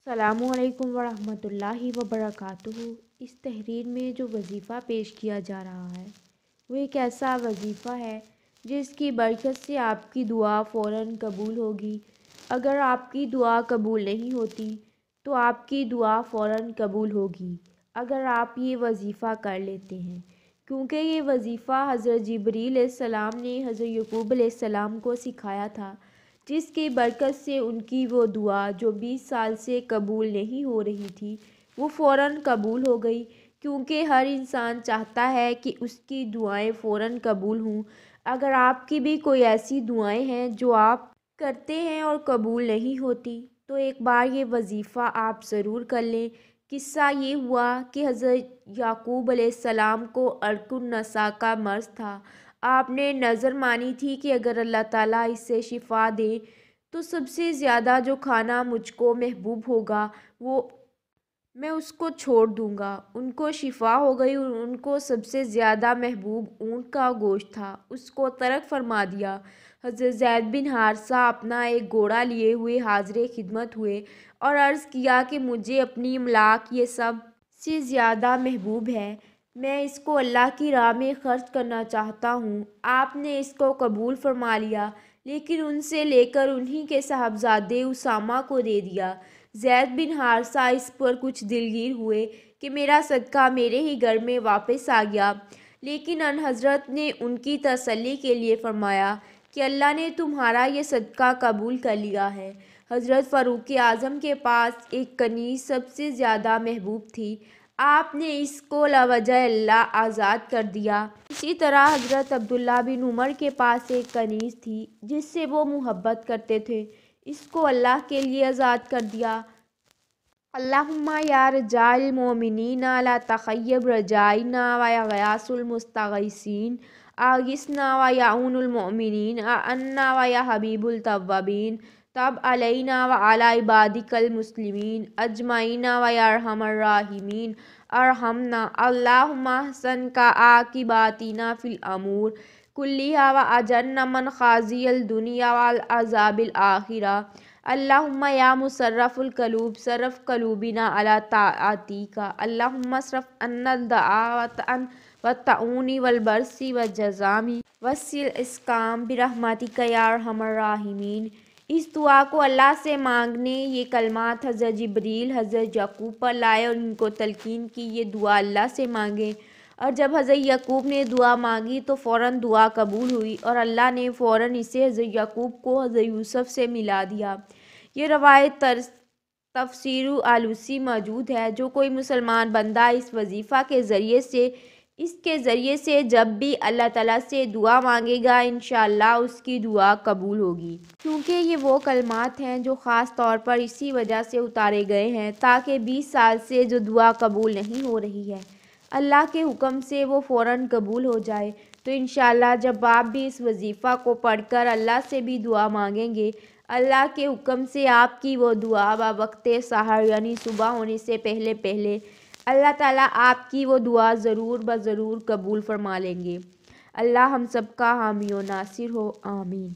السلام علیکم ورحمۃ اللہ وبرکاتہ۔ اس تحریر میں جو وظیفہ پیش کیا جا رہا ہے وہ ایک ایسا وظیفہ ہے جس کی برکت سے آپ کی دعا فوراً قبول ہوگی۔ اگر آپ کی دعا قبول نہیں ہوتی تو آپ کی دعا فوراً قبول ہوگی اگر آپ یہ وظیفہ کر لیتے ہیں، کیونکہ یہ وظیفہ حضرت جبریل علیہ السلام نے حضرت یعقوب علیہ السلام کو سکھایا تھا، جس کی برکت سے ان کی وہ دعا جو 20 سال سے قبول نہیں ہو رہی تھی وہ فوراً قبول ہو گئی، کیونکہ ہر انسان چاہتا ہے کہ اس کی دعائیں فوراً قبول ہوں۔ اگر آپ کی بھی کوئی ایسی دعائیں ہیں جو آپ کرتے ہیں اور قبول نہیں ہوتی تو ایک بار یہ وظیفہ آپ ضرور کر لیں۔ قصہ یہ ہوا کہ حضرت یعقوب علیہ السلام کو عرق النساء کا مرض تھا۔ آپ نے نظر مانی تھی کہ اگر اللہ تعالیٰ اسے شفا دے تو سب سے زیادہ جو کھانا مجھ کو محبوب ہوگا وہ میں اس کو چھوڑ دوں گا۔ ان کو شفا ہو گئی اور ان کو سب سے زیادہ محبوب اونٹ کا گوشت تھا، اس کو ترک فرما دیا۔ حضرت زید بن حارثہ اپنا ایک گھوڑا لیے ہوئے حاضر خدمت ہوئے اور عرض کیا کہ مجھے اپنی املاک یہ سب سے زیادہ محبوب ہے، میں اس کو اللہ کی راہ میں خرچ کرنا چاہتا ہوں۔ آپ نے اس کو قبول فرما لیا، لیکن ان سے لے کر انہی کے صاحبزادے اسامہ کو دے دیا۔ زید بن حارثہ اس پر کچھ دلگیر ہوئے کہ میرا صدقہ میرے ہی گھر میں واپس آ گیا، لیکن انحضرت نے ان کی تسلی کے لیے فرمایا کہ اللہ نے تمہارا یہ صدقہ قبول کر لیا ہے۔ حضرت فاروق اعظم کے پاس ایک کنیز سب سے زیادہ محبوب تھی، آپ نے اس کو لوجہ اللہ آزاد کر دیا۔ اسی طرح حضرت عبداللہ بن عمر کے پاس ایک کنیز تھی جس سے وہ محبت کرتے تھے، اس کو اللہ کے لیے آزاد کر دیا۔ اللہم یا رجاء المؤمنین لا تخیب رجائنا و یا غیاث المستغیثین اغثنا و یا عون المؤمنین اعنا و یا حبیب التوابین تب علینا و علی عبادک المسلمین اجمعین و یا ارحم الراحمین ارحمنا۔ اللہم احسن کا عاقباتنا فی الامور کلیہا و اجرنا من خزی الدنیا وعذاب الآخرہ۔ اللہم یا مصرف القلوب صرف قلوبنا علی طاعتک۔ اللہم اصرف عنا الدعوۃ والطاعون والبرص والجذام والسیل اسقام برحمتک یا ارحم الراحمین۔ اس دعا کو اللہ سے مانگنے یہ کلمات حضرت جبریل حضرت یعقوب پر لائے اور ان کو تلقین کی یہ دعا اللہ سے مانگیں، اور جب حضرت یعقوب نے دعا مانگی تو فوراً دعا قبول ہوئی اور اللہ نے فوراً اسے حضرت یعقوب کو حضرت یوسف سے ملا دیا۔ یہ روایت تفسیر آلوسی موجود ہے۔ جو کوئی مسلمان بندہ اس وظیفہ کے ذریعے سے جب بھی اللہ تعالیٰ سے دعا مانگے گا انشاءاللہ اس کی دعا قبول ہوگی، کیونکہ یہ وہ کلمات ہیں جو خاص طور پر اسی وجہ سے اتارے گئے ہیں تاکہ 20 سال سے جو دعا قبول نہیں ہو رہی ہے اللہ کے حکم سے وہ فوراً قبول ہو جائے۔ تو انشاءاللہ جب آپ بھی اس وظیفہ کو پڑھ کر اللہ سے بھی دعا مانگیں گے، اللہ کے حکم سے آپ کی وہ دعا بوقت سحر یعنی صبح ہونے سے پہلے اللہ تعالیٰ آپ کی وہ دعا ضرور قبول فرما لیں گے۔ اللہ ہم سب کا حامی و ناصر ہو، آمین۔